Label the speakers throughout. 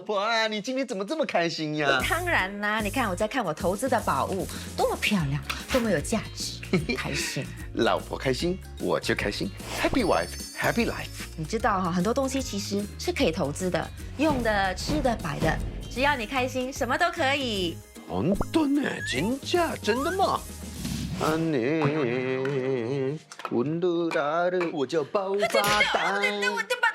Speaker 1: 婆啊，你今天怎么这么开心呀？
Speaker 2: 当然啦，你看我在看我投资的宝物，多么漂亮，多么有价值，开心。
Speaker 1: 老婆开心，我就开心。Happy wife, happy life。
Speaker 2: 你知道哈，很多东西其实是可以投资的，用的、吃的、摆的，只要你开心，什么都可以。
Speaker 1: 本当呢，真的吗？安妮，温度大的我叫包发达。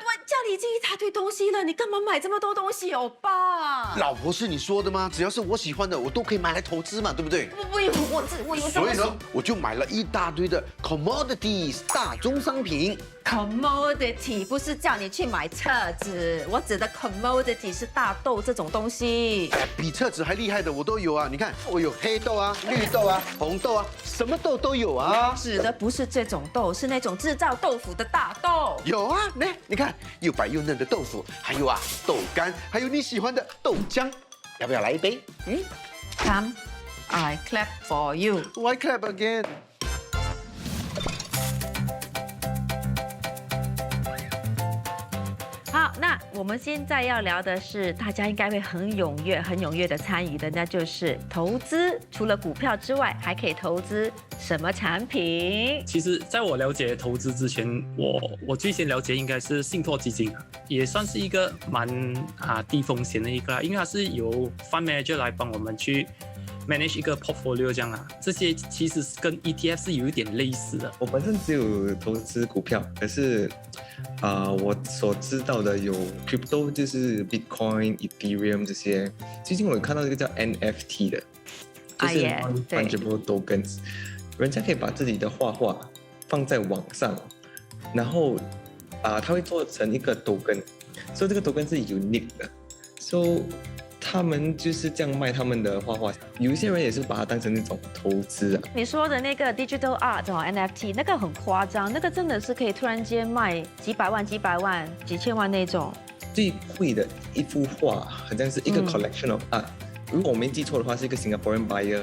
Speaker 2: 我叫你进一大堆东西了，你干嘛买这么多东西，欧巴？
Speaker 1: 老婆是你说的吗？只要是我喜欢的，我都可以买来投资嘛，对不对？
Speaker 2: 我有这么
Speaker 1: 所以呢，我就买了一大堆的 commodities 大宗商品。
Speaker 2: commodity 不是叫你去买册子，我指的 commodity 是大豆这种东西。
Speaker 1: 哎，比册子还厉害的我都有啊！你看，我有黑豆啊、绿豆啊、红豆啊，什么豆都有啊。
Speaker 2: 指的不是这种豆，是那种制造豆腐的大豆。
Speaker 1: 有啊，你看，又白又嫩的豆腐，还有啊豆干，还有你喜欢的豆浆，要不要来一杯
Speaker 2: Come, I clap for you.？Why
Speaker 1: clap again？
Speaker 2: 好，那我们现在要聊的是，大家应该会很踊跃的参与的，那就是投资。除了股票之外，还可以投资什么产品？
Speaker 3: 其实，在我了解投资之前，我最先了解应该是信托基金，也算是一个蛮低风险的一个，因为它是由 fund manager 来帮我们去 manage 一个 portfolio 这样啊。这些其实跟 ETF 是有一点类似的。
Speaker 4: 我本身只有投资股票，可是我所知道的有 crypto， 就是 Bitcoin、Ethereum 这些。最近我有看到一个叫 NFT 的，就是 non-fungible tokens，人家可以把自己的画画放在网上，然后它会做成一个 token， 所以这个 token 是 unique 的，所以他们就是这样卖他们的画画，有一些人也是把它当成那种投资啊。
Speaker 2: 你说的那个 digital art NFT 那个很夸张，那个真的是可以突然间卖几百万、几千万那种。
Speaker 4: 最贵的一幅画好像是一个 collection of art，如果我没记错的话，是一个 Singaporean buyer，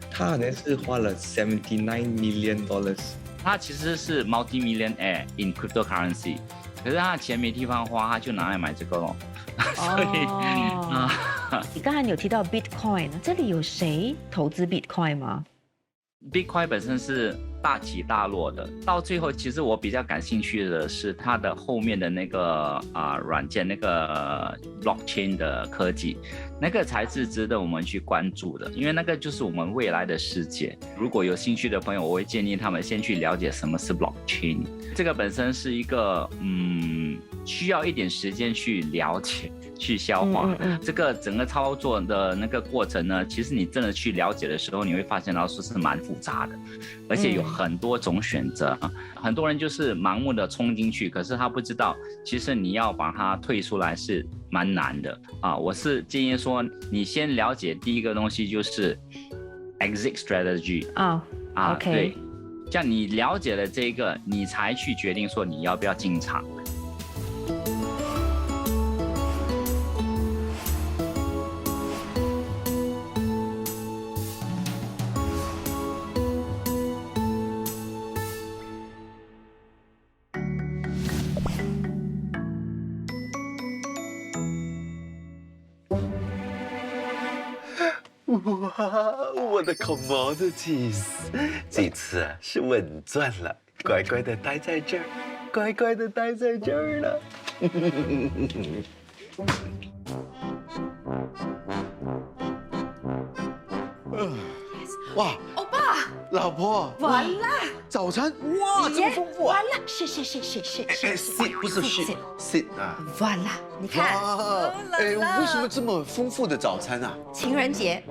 Speaker 4: 他好像是花了$79 million。
Speaker 5: 他其实是 multi-millionaire in cryptocurrency， 可是他的钱没地方花，他就拿来买这个咯。所以
Speaker 2: 你刚才有提到 Bitcoin， 这里有谁投资 Bitcoin 吗？
Speaker 5: Bitcoin 本身是大起大落的，到最后其实我比较感兴趣的是它的后面的那个软件，那个 blockchain 的科技，那个才是值得我们去关注的，因为那个就是我们未来的世界。如果有兴趣的朋友，我会建议他们先去了解什么是 blockchain。这个本身是一个需要一点时间去了解、去消化。这个整个操作的那个过程呢，其实你真的去了解的时候，你会发现到说是蛮复杂的，而且有很多种选择。很多人就是盲目的冲进去，可是他不知道，其实你要把它退出来是蛮难的啊。我是建议说，你先了解第一个东西就是 exit strategy。OK， 对。这样你了解了这个，你才去决定说你要不要进场。
Speaker 1: 哇，我的 commodities， 这次啊是稳赚了，乖乖的待在这儿，乖乖的待在这儿了。哇，
Speaker 2: 欧巴，
Speaker 1: 老婆，
Speaker 2: 完了，
Speaker 1: 早餐哇这么丰富啊！
Speaker 2: 完了，是
Speaker 1: sit 不是 sit 啊。
Speaker 2: 完了，你看，
Speaker 1: 哇，为什么这么丰富的早餐啊？
Speaker 2: 情人节。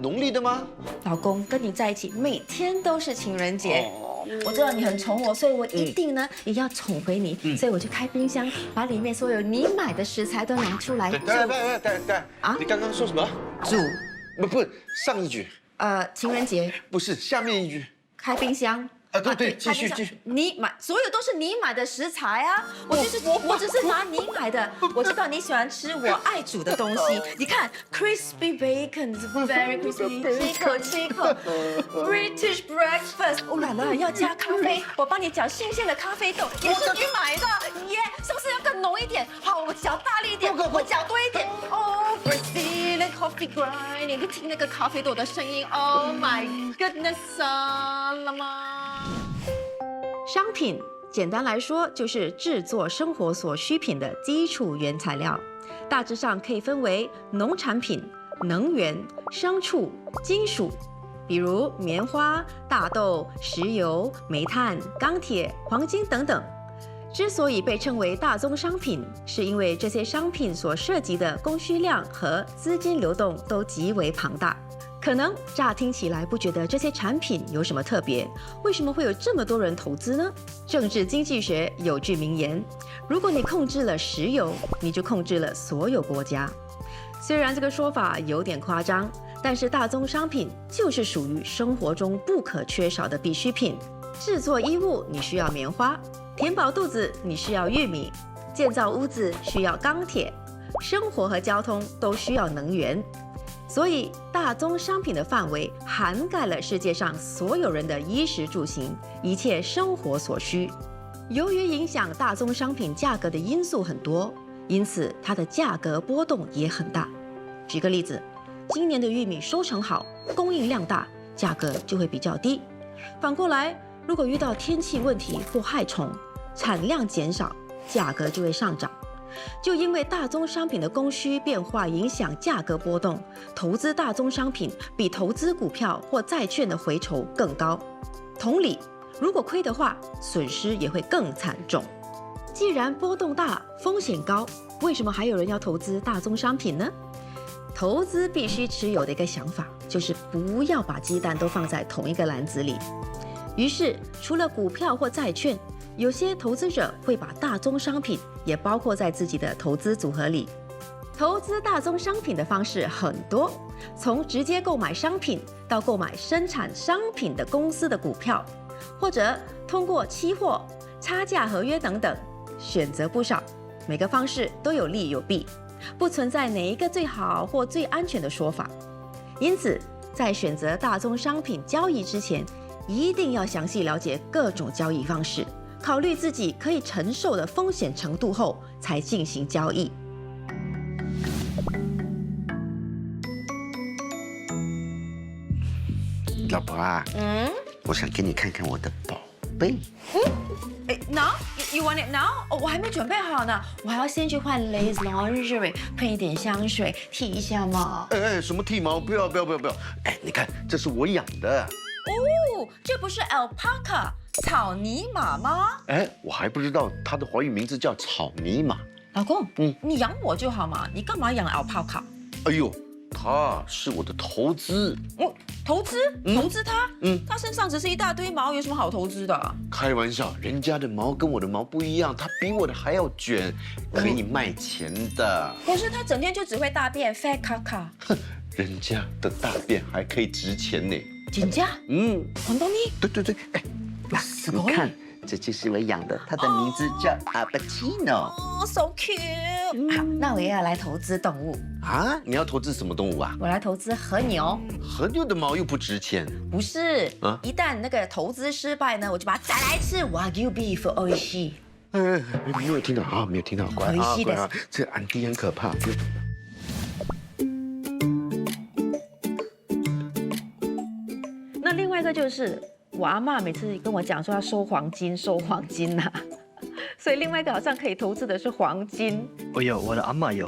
Speaker 1: 农历的吗？
Speaker 2: 老公跟你在一起，每天都是情人节。我知道你很宠我，所以我一定呢也要宠回你。所以我就开冰箱，把里面所有你买的食材都拿出来煮。
Speaker 1: 对啊！你刚刚说什么？
Speaker 2: 煮？
Speaker 1: 不，上一句。
Speaker 2: 情人节。
Speaker 1: 不是，下面一句。
Speaker 2: 开冰箱，
Speaker 1: 对，继续
Speaker 2: 开冰箱你买，所有都是你买的食材啊！我只是拿你买的。我知道你喜欢吃我爱煮的东西。你看 ，crispy bacon，very crispy， 吃一口 ，British breakfast。哦啦啦，要加咖啡，我帮你搅新鲜的咖啡豆，也是你买的，耶！是不是要更浓一点？好，我搅大力一点，我搅多一点。哦 ，Brazilian coffee grind， 你听那个咖啡豆的声音。Oh my goodness， 了吗？商品简单来说就是制作生活所需品的基础原材料，大致上可以分为农产品、能源、牲畜、金属，比如棉花、大豆、石油、煤炭、钢铁、黄金等等。之所以被称为大宗商品，是因为这些商品所涉及的供需量和资金流动都极为庞大。可能乍听起来不觉得这些产品有什么特别，为什么会有这么多人投资呢？政治经济学有句名言：如果你控制了石油，你就控制了所有国家。虽然这个说法有点夸张，但是大宗商品就是属于生活中不可缺少的必需品。制作衣物你需要棉花，填饱肚子你需要玉米，建造屋子需要钢铁，生活和交通都需要能源。所以，大宗商品的范围涵盖了世界上所有人的衣食住行，一切生活所需。由于影响大宗商品价格的因素很多，因此它的价格波动也很大。举个例子，今年的玉米收成好，供应量大，价格就会比较低。反过来，如果遇到天气问题或害虫，产量减少，价格就会上涨。就因为大宗商品的供需变化影响价格波动，投资大宗商品比投资股票或债券的回酬更高。同理，如果亏的话，损失也会更惨重。既然波动大，风险高，为什么还有人要投资大宗商品呢？投资必须持有的一个想法，就是不要把鸡蛋都放在同一个篮子里。于是，除了股票或债券，有些投资者会把大宗商品也包括在自己的投资组合里。投资大宗商品的方式很多，从直接购买商品到购买生产商品的公司的股票，或者通过期货、差价合约等等，选择不少。每个方式都有利有弊，不存在哪一个最好或最安全的说法。因此，在选择大宗商品交易之前，一定要详细了解各种交易方式，考虑自己可以承受的风险程度后，才进行交易。
Speaker 1: 老婆啊，我想给你看看我的宝贝。
Speaker 2: Now you want it now？ 哦，我还没准备好呢，我还要先去换 Lace Lingerie， 喷一点香水，剃一下毛。
Speaker 1: 什么剃毛？不要！你看，这是我养的。
Speaker 2: 哦，这不是 alpaca 草泥马吗？
Speaker 1: 我还不知道它的华语名字叫草泥马。
Speaker 2: 老公，你养我就好嘛，你干嘛养 alpaca？
Speaker 1: 哎呦，它是我的投资。
Speaker 2: 投资它？它身上只是一大堆毛，有什么好投资的？
Speaker 1: 开玩笑，人家的毛跟我的毛不一样，它比我的还要卷，可以卖钱的。
Speaker 2: 可是它整天就只会大便 fat caca。
Speaker 1: 人家的大便还可以值錢呢。
Speaker 2: 真假？很多你？
Speaker 1: 对，你看，这就是我养的，它的名字叫阿巴奇诺。
Speaker 2: 哦 ，so cute。好，那我也要来投资动物
Speaker 1: 啊！你要投资什么动物啊？
Speaker 2: 我来投资和牛。
Speaker 1: 和牛的毛又不值钱。
Speaker 2: 不是，一旦那个投资失败呢，我就把它宰来吃。Wagyu beef， おいしい。
Speaker 1: 没有听到啊，没有听到，乖啊，这安迪很可怕。
Speaker 2: 那另外一个就是我阿嬷每次跟我讲说要收黄金呐，所以另外一个好像可以投资的是黄金。
Speaker 6: 我有，我的阿嬷有。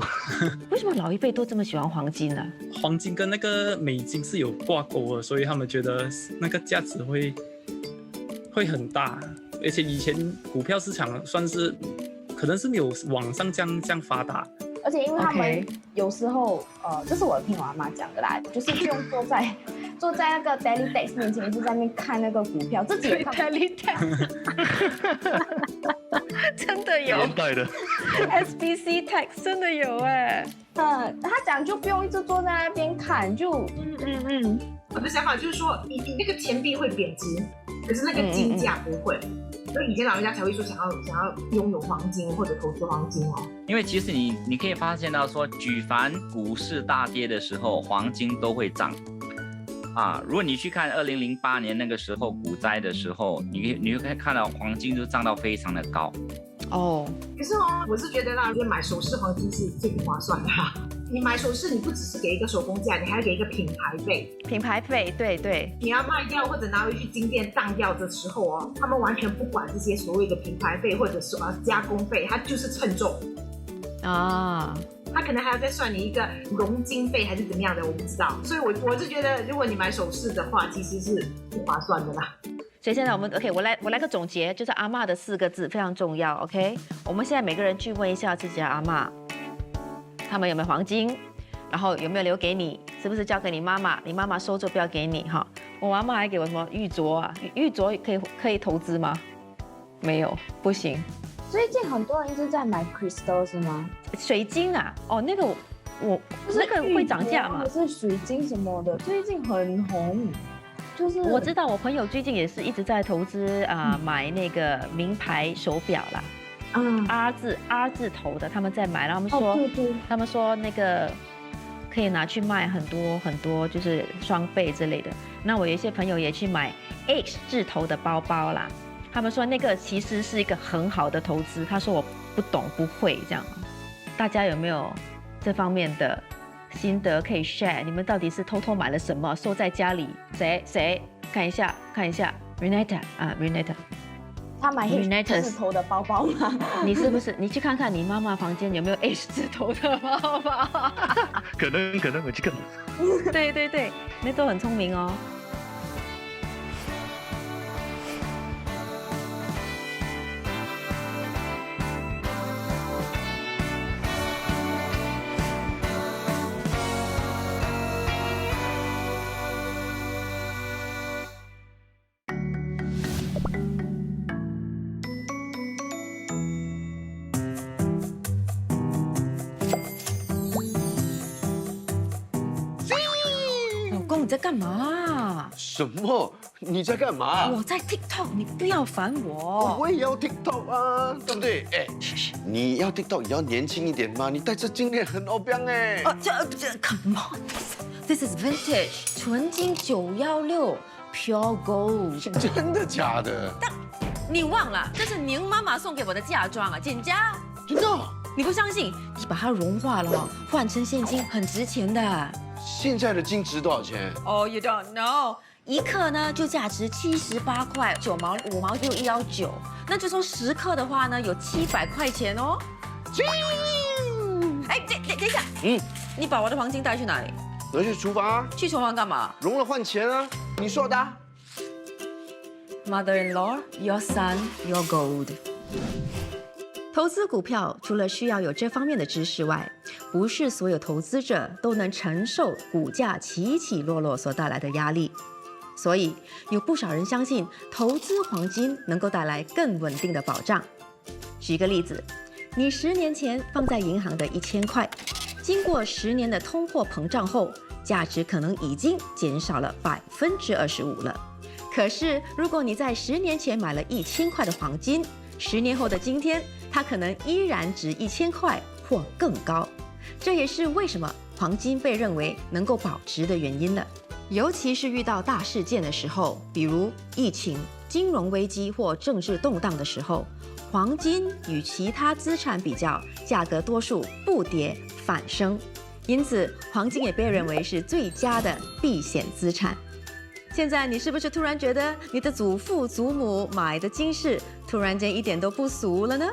Speaker 2: 为什么老一辈都这么喜欢黄金呢？
Speaker 3: 黄金跟那个美金是有挂钩的，所以他们觉得那个价值会很大，而且以前股票市场算是可能是没有网上这样发达。
Speaker 7: 而且因为他们有时候，这是我听我阿妈讲的啦，就是不用坐在那个 Teletext 面前，一直在那边看那个股票，自己也看
Speaker 2: Teletext， 真的有
Speaker 6: 年代的
Speaker 2: SBC Text 真的有哎。
Speaker 7: 他讲就不用一直坐在那边看，就
Speaker 6: 我的想法就是说，你那个钱币会贬值，可是那个金价不会。所以以前老人家才会说想要拥有黄金或者投资黄金哦。
Speaker 5: 因为其实你可以发现到说，举凡股市大跌的时候，黄金都会涨。如果你去看2008年那个时候股灾的时候，你会看到黄金就涨到非常的高。
Speaker 2: 哦，
Speaker 6: 可是我是觉得啦，买首饰黄金是最不划算的啦。你买首饰，你不只是给一个手工价，你还要给一个品牌费。
Speaker 2: 品牌费，对对。
Speaker 6: 你要卖掉或者拿回去金店当掉的时候他们完全不管这些所谓的品牌费或者是加工费，它就是称重
Speaker 2: 啊。
Speaker 6: 他可能还要再算你一个熔金费还是怎么样的，我不知道。所以我是觉得，如果你买首饰的话，其实是不划算的啦。
Speaker 2: 所以现在我们 OK， 我来个总结，就是阿嬷的4个字非常重要。OK， 我们现在每个人去问一下自己的阿嬷，他们有没有黄金，然后有没有留给你，是不是交给你妈妈？你妈妈收着不要给你哈。我阿嬷还给我什么玉镯啊？玉镯可以投资吗？没有，不行。
Speaker 7: 最近很多人一直在买 crystal 是吗？
Speaker 2: 水晶啊，哦，那个我那个会涨价嘛？
Speaker 7: 是水晶什么的，最近很红。就是
Speaker 2: 我知道我朋友最近也是一直在投资买那个名牌手表啦。R 字头的，他们在买，然后他们说那个可以拿去卖很多，就是双倍之类的。那我有一些朋友也去买 H 字头的包包啦，他们说那个其实是一个很好的投资。他说我不懂不会这样，大家有没有这方面的心得可以 share？ 你们到底是偷偷买了什么，收在家里？谁看一下？Renata Renata。
Speaker 7: 他买 H 字头的包包吗？
Speaker 2: 你是不是？你去看看你妈妈房间有没有 H 字头的包包？
Speaker 1: 可能我去看。
Speaker 2: 对，那都很聪明哦。你在干嘛？
Speaker 1: 什么？你在干嘛？
Speaker 2: 我在 TikTok， 你不要烦我。
Speaker 1: 我也要 TikTok 啊，对不对？哎，你要 TikTok 也要年轻一点嘛。你戴着金链很欧标哎。
Speaker 2: 这 Come on，this is vintage， 纯金916 pure gold。
Speaker 1: 真的假的？
Speaker 2: 但你忘了，这是您妈妈送给我的嫁妆啊，简家。
Speaker 1: 真的？
Speaker 2: 你不相信？你把它融化了，换成现金，很值钱的。
Speaker 1: 现在的金值多少钱
Speaker 2: ？Oh, you don't know。1克呢就价值78块9毛5毛就119，那就说10克的话呢有700块钱哦。哎，等一下，你把我的黄金带去哪里？
Speaker 1: 拿去厨房啊。
Speaker 2: 去厨房干嘛？
Speaker 1: 融了换钱啊，你说的。
Speaker 2: Mother-in-law, your son, your gold。投资股票除了需要有这方面的知识外，不是所有投资者都能承受股价起起落落所带来的压力，所以有不少人相信投资黄金能够带来更稳定的保障。举个例子，你10年前放在银行的1000块，经过10年的通货膨胀后，价值可能已经减少了25%了。可是如果你在10年前买了1000块的黄金，10年后的今天，它可能依然值1000块或更高。这也是为什么黄金被认为能够保值的原因了。尤其是遇到大事件的时候，比如疫情、金融危机或政治动荡的时候，黄金与其他资产比较，价格多数不跌反升，因此黄金也被认为是最佳的避险资产。现在你是不是突然觉得你的祖父祖母买的金饰突然间一点都不俗了呢？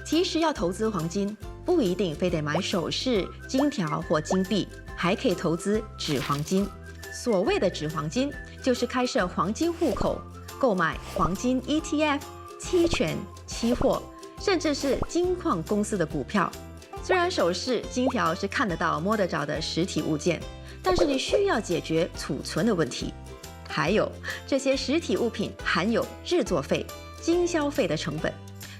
Speaker 2: 其实要投资黄金，不一定非得买首饰、金条或金币，还可以投资纸黄金。所谓的纸黄金，就是开设黄金户口，购买黄金 ETF、期权、期货，甚至是金矿公司的股票。虽然首饰、金条是看得到、摸得着的实体物件，但是你需要解决储存的问题。还有这些实体物品含有制作费、经销费的成本，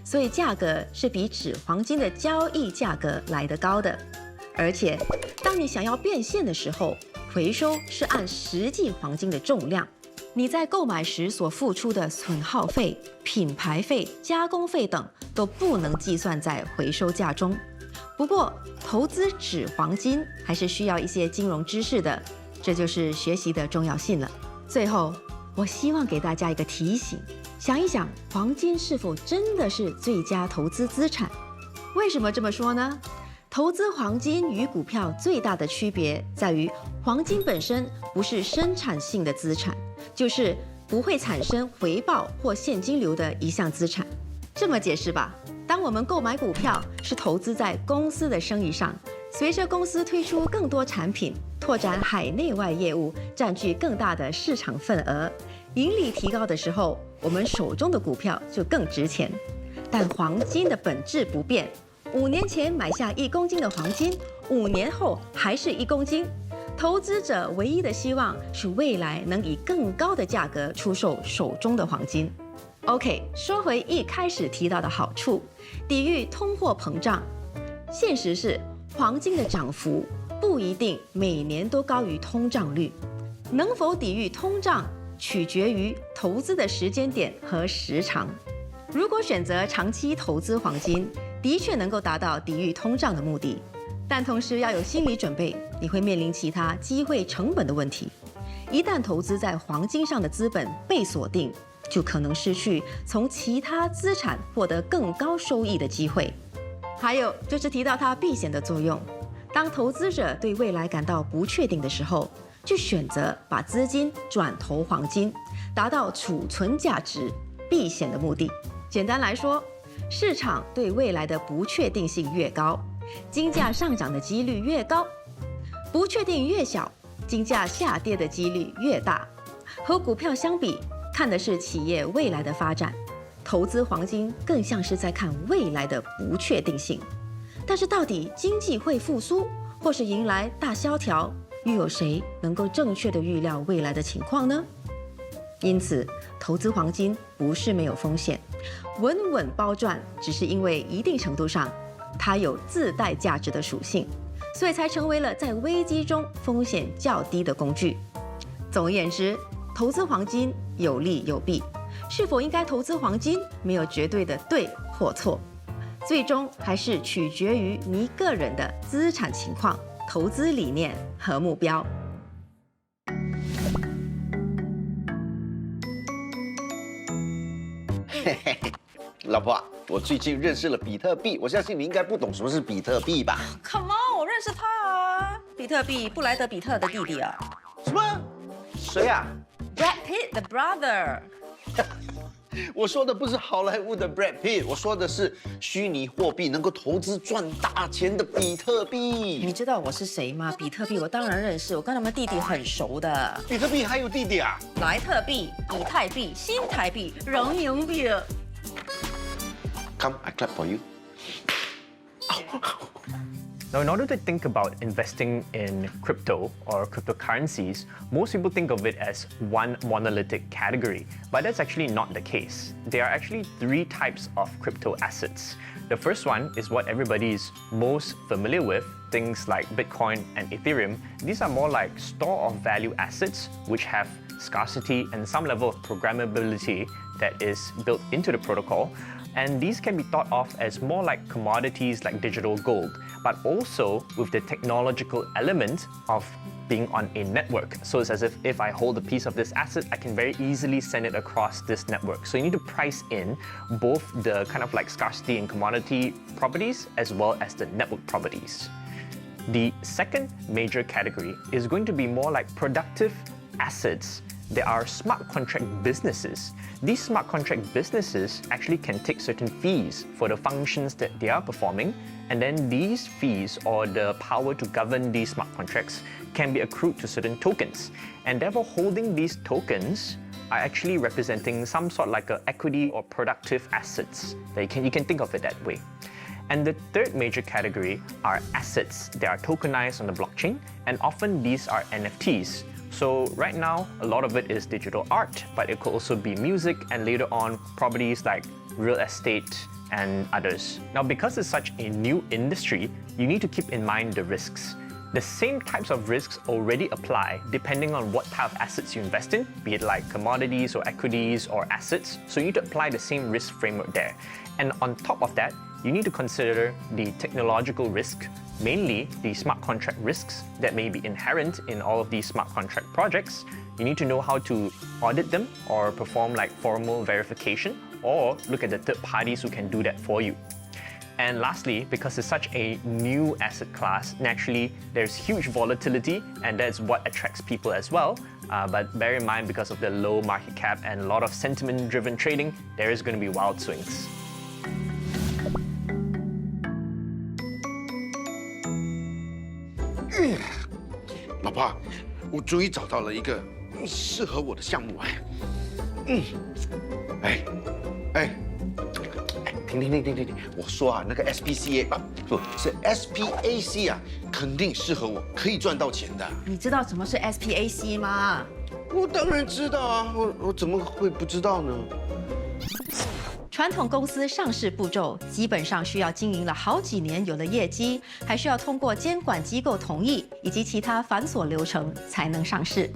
Speaker 2: 所以价格是比纸黄金的交易价格来得高的。而且，当你想要变现的时候，回收是按实际黄金的重量，你在购买时所付出的损耗费、品牌费、加工费等都不能计算在回收价中。不过，投资纸黄金还是需要一些金融知识的，这就是学习的重要性了。最后，我希望给大家一个提醒，想一想，黄金是否真的是最佳投资资产？为什么这么说呢？投资黄金与股票最大的区别在于，黄金本身不是生产性的资产，就是不会产生回报或现金流的一项资产。这么解释吧，当我们购买股票，是投资在公司的生意上，随着公司推出更多产品，拓展海内外业务，占据更大的市场份额，盈利提高的时候，我们手中的股票就更值钱。但黄金的本质不变，5年前买下1公斤的黄金，5年后还是1公斤。投资者唯一的希望是未来能以更高的价格出售手中的黄金。OK， 说回一开始提到的好处，抵御通货膨胀。现实是，黄金的涨幅不一定每年都高于通胀率，能否抵御通胀取决于投资的时间点和时长。如果选择长期投资黄金，的确能够达到抵御通胀的目的，但同时要有心理准备，你会面临其他机会成本的问题。一旦投资在黄金上的资本被锁定，就可能失去从其他资产获得更高收益的机会。还有就是提到它避险的作用，当投资者对未来感到不确定的时候，就选择把资金转投黄金，达到储存价值、避险的目的。简单来说，市场对未来的不确定性越高，金价上涨的几率越高；不确定越小，金价下跌的几率越大。和股票相比，看的是企业未来的发展，投资黄金更像是在看未来的不确定性。但是到底经济会复苏，或是迎来大萧条，又有谁能够正确的预料未来的情况呢？因此，投资黄金不是没有风险，稳稳包赚，只是因为一定程度上，它有自带价值的属性，所以才成为了在危机中风险较低的工具。总而言之，投资黄金有利有弊，是否应该投资黄金，没有绝对的对或错，最终还是取决于你个人的资产情况、投资理念和目标。
Speaker 1: 嘿嘿嘿，老婆，我最近认识了比特币，我相信你应该不懂什么是比特币吧
Speaker 2: Come on， 我认识他啊，比特币布莱德比特的弟弟啊。
Speaker 1: 什么？谁啊？
Speaker 2: Brad Pitt the brother。
Speaker 1: 我说的不是好莱坞的 Brad Pitt， 我说的是虚拟货币能够投资赚大钱的比特币。
Speaker 2: 你知道我是谁吗？比特币我当然认识，我跟他们弟弟很熟的。
Speaker 1: 比特币还有弟弟啊？
Speaker 2: 莱特币、以太币、新台币、人民币。
Speaker 1: Come, I clap for you.
Speaker 8: Now, in order to think about investing in crypto or cryptocurrencies, most people think of it as one monolithic category, but that's actually not the case. There are actually 3 types of crypto assets. The first one is what everybody is most familiar with, things like Bitcoin and Ethereum. These are more like store of value assets, which have scarcity and some level of programmability that is built into the protocol. And these can be thought of as more like commodities like digital gold, but also with the technological element of being on a network. So it's as if I hold a piece of this asset, I can very easily send it across this network. So you need to price in both the kind of like scarcity and commodity properties as well as the network properties. The second major category is going to be more like productive assets. There are smart contract businesses. These smart contract businesses actually can take certain fees for the functions that they are performing, and then these fees or the power to govern these smart contracts can be accrued to certain tokens. And therefore, holding these tokens are actually representing some sort like a equity or productive assets. You can think of it that way. And the third major category are assets that are tokenized on the blockchain, and often these are NFTs. So right now, a lot of it is digital art, but it could also be music and later on properties like real estate and others. Now, because it's such a new industry, you need to keep in mind the risks. The same types of risks already apply depending on what type of assets you invest in, be it like commodities or equities or assets. So you need to apply the same risk framework there. And on top of that, you need to consider the technological risk, mainly the smart contract risks that may be inherent in all of these smart contract projects. You need to know how to audit them or perform like formal verification or look at the third parties who can do that for you. And lastly, because it's such a new asset class, naturally there's huge volatility and that's what attracts people as well. But bear in mind, because of the low market cap and a lot of sentiment-driven trading, there is going to be wild swings.
Speaker 9: 老婆，我终于找到了一个适合我的项目停！我说啊，那个 SPCA 啊，不是 SPAC 啊，肯定适合我，可以赚到钱的。
Speaker 2: 你知道什么是 SPAC 吗？
Speaker 9: 我当然知道啊，我怎么会不知道呢？
Speaker 2: 传统公司上市步骤基本上需要经营了好几年有了业绩，还需要通过监管机构同意以及其他繁琐流程才能上市。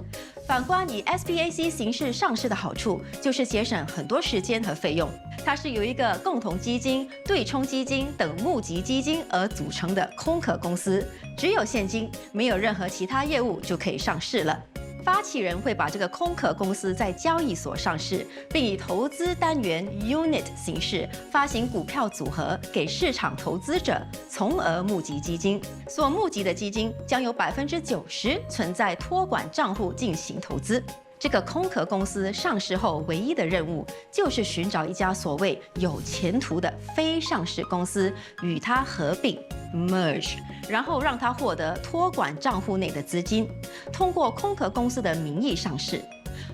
Speaker 2: 反观以 SPAC 形式上市的好处，就是节省很多时间和费用。它是由一个共同基金、对冲基金等募集基金而组成的空壳公司，只有现金，没有任何其他业务就可以上市了。 发起人会把这个空壳公司在交易所上市，并以投资单元 unit 形式发行股票组合给市场投资者，从而募集基金。所募集的基金将有90%存在托管账户进行投资。这个空壳公司上市后唯一的任务就是寻找一家所谓有前途的非上市公司，与它合并 merge。 然后让它获得托管账户内的资金，通过空壳公司的名义上市。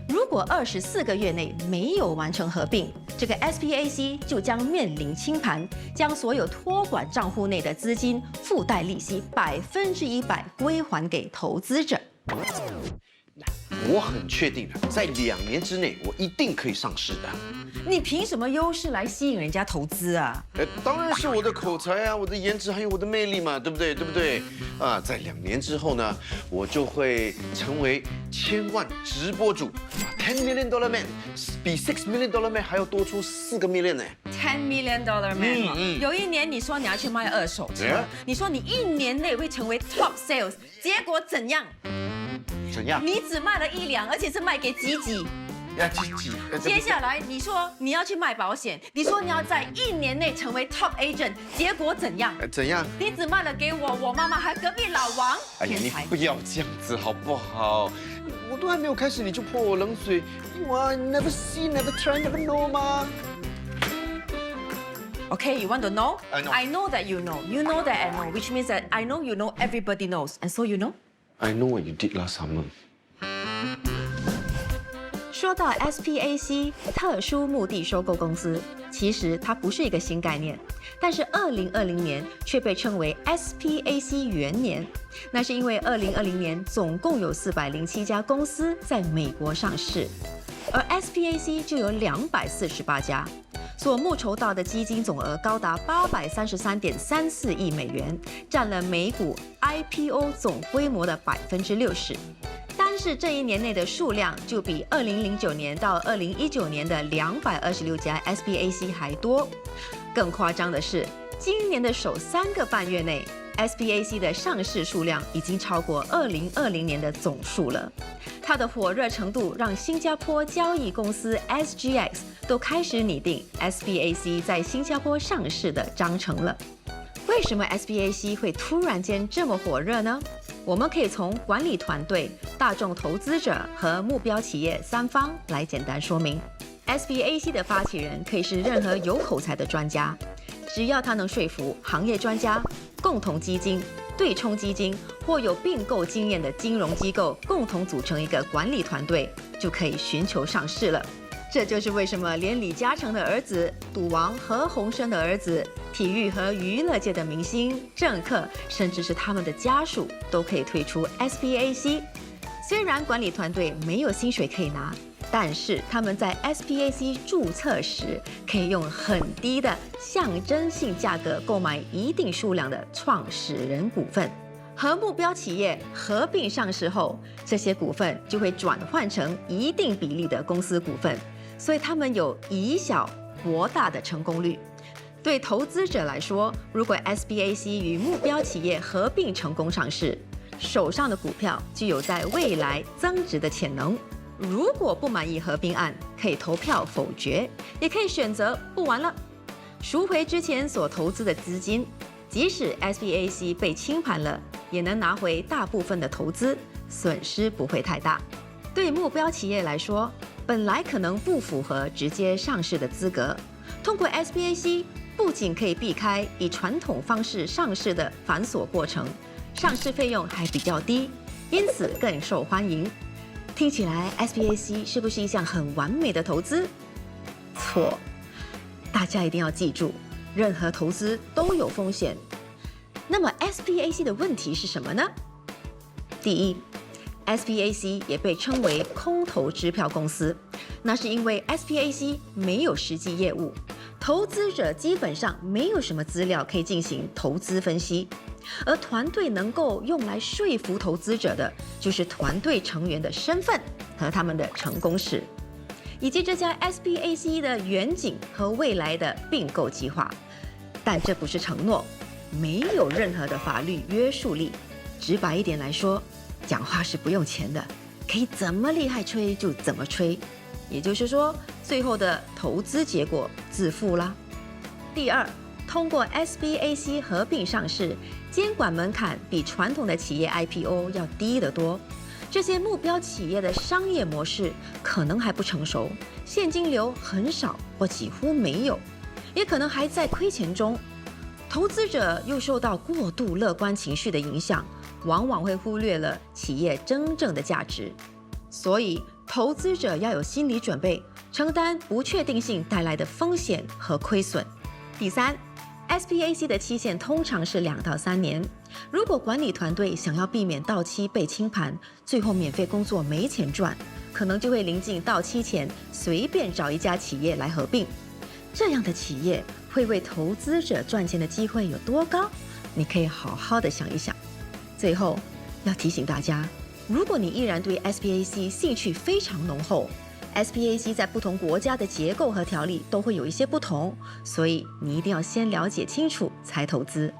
Speaker 2: 如果24个月内没有完成合并，这个 SPAC 就将面临清盘，将所有托管账户内的资金附带利息100%归还给投资者。
Speaker 9: 我很确定的，在2年之内，我一定可以上市的。
Speaker 2: 你凭什么优势来吸引人家投资啊？
Speaker 9: 当然是我的口才啊，我的颜值还有我的魅力嘛，对不对？对不对？啊，在2年之后呢，我就会成为1000万直播主，$10 million man， 比$6 million man 还要多出4个 million 呢。
Speaker 2: $10 million man，有一年你说你要去卖二手车，你说你1年内会成为 top sales， 结果怎样？
Speaker 9: 怎样？
Speaker 2: 你只卖了1辆，而且是卖给几。接下来你说你要去卖保险，你说你要在1年内成为 top agent， 结果怎样？
Speaker 9: 怎样？
Speaker 2: 你只卖了给我妈妈，还隔壁老王。
Speaker 9: 哎呀，你不要这样子好不好？我都还没有开始你就泼我冷水，哇 ，never see, never try, never know 吗？
Speaker 2: Okay, you want to know?
Speaker 9: I know.
Speaker 2: I know that you know. You know that I know, which means that I know you know. Everybody knows, and so you know.
Speaker 9: I know what you did last summer.
Speaker 2: 说到 SPAC 特殊目的收购公司，其实它不是一个新概念，但是2020年却被称为 SPAC 元年。那是因为2020年总共有407家公司在美国上市，而 SPAC 就有248家。 所募筹到的基金总额高达833.34亿美元，占了美股 IPO 总规模的60%。单是这一年内的数量，就比2009年到2019年的226家 SPAC 还多。更夸张的是，今年的首3个半月内 ，SPAC 的上市数量已经超过2020年的总数了。它的火热程度让新加坡交易公司 SGX 都开始拟定 SPAC 在新加坡上市的章程了。为什么 SPAC 会突然间这么火热呢？我们可以从管理团队、大众投资者和目标企业3方来简单说明。SPAC 的发起人可以是任何有口才的专家，只要他能说服行业专家、共同基金、对冲基金或有并购经验的金融机构共同组成一个管理团队，就可以寻求上市了。这就是为什么连李嘉诚的儿子、赌王何鸿燊的儿子、体育和娱乐界的明星、政客，甚至是他们的家属，都可以退出 SPAC。虽然管理团队没有薪水可以拿，但是他们在 SPAC 注册时，可以用很低的象征性价格购买一定数量的创始人股份。和目标企业合并上市后，这些股份就会转换成一定比例的公司股份，所以他们有以小博大的成功率。对投资者来说，如果 SBAC 与目标企业合并成功上市，手上的股票具有在未来增值的潜能。如果不满意合并案，可以投票否决，也可以选择不玩了，赎回之前所投资的资金。即使 SBAC 被清盘了，也能拿回大部分的投资，损失不会太大。对目标企业来说，本来可能不符合直接上市的资格，通过 SBAC 不仅可以避开以传统方式上市的繁琐过程，上市费用还比较低，因此更受欢迎。听起来 SBAC 是不是一项很完美的投资？错，大家一定要记住，任何投资都有风险。那么 SBAC 的问题是什么呢？第一， SBAC 也被称为空头支票公司，那是因为 SBAC 没有实际业务，投资者基本上没有什么资料可以进行投资分析，而团队能够用来说服投资者的，就是团队成员的身份和他们的成功史，以及这家 SBAC 的远景和未来的并购计划。但这不是承诺，没有任何的法律约束力。直白一点来说，讲话是不用钱的，可以怎么厉害吹就怎么吹。也就是说，最后的投资结果自负啦。第二，通过 SBAC 合并上市，监管门槛比传统的企业 IPO 要低得多。这些目标企业的商业模式可能还不成熟，现金流很少或几乎没有，也可能还在亏钱中。投资者又受到过度乐观情绪的影响，往往会忽略了企业真正的价值。所以，投资者要有心理准备，承担不确定性带来的风险和亏损。第三， SBAC 的期限通常是2到3年。如果管理团队想要避免到期被清盘，最后免费工作没钱赚，可能就会临近到期前随便找一家企业来合并。这样的企业会为投资者赚钱的机会有多高？你可以好好的想一想。最后要提醒大家，如果你依然对 SBAC 兴趣非常浓厚， SBAC 在不同国家的结构和条例都会有一些不同，所以你一定要先了解清楚才投资。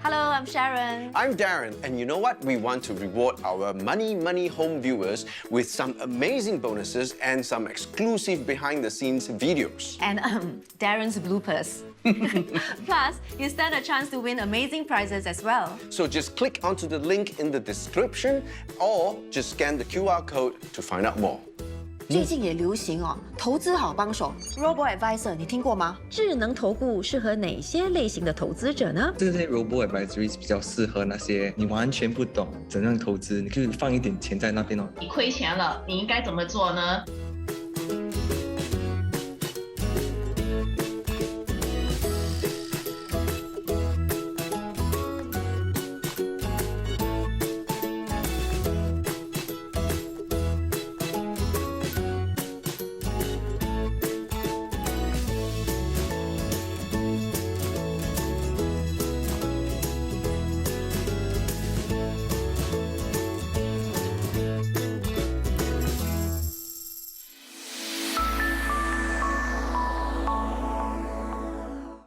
Speaker 2: Hello, I'm Sharon.
Speaker 9: I'm Darren, and you know what? We want to reward our Money Home viewers with some amazing bonuses and some exclusive behind-the-scenes videos.
Speaker 2: And Darren's bloopers. Plus, you stand a chance to win amazing prizes as well.
Speaker 9: So just click onto the link in the description or just scan the QR code to find out more.
Speaker 2: 最近也流行投资好帮手 Robo-Advisor， 你听过吗？智能投顾适合哪些类型的投资者呢？
Speaker 4: 这些 Robo-Advisories 比较适合那些你完全不懂怎样投资，你可以放一点钱在那边哦。
Speaker 6: 你亏钱了，你应该怎么做呢？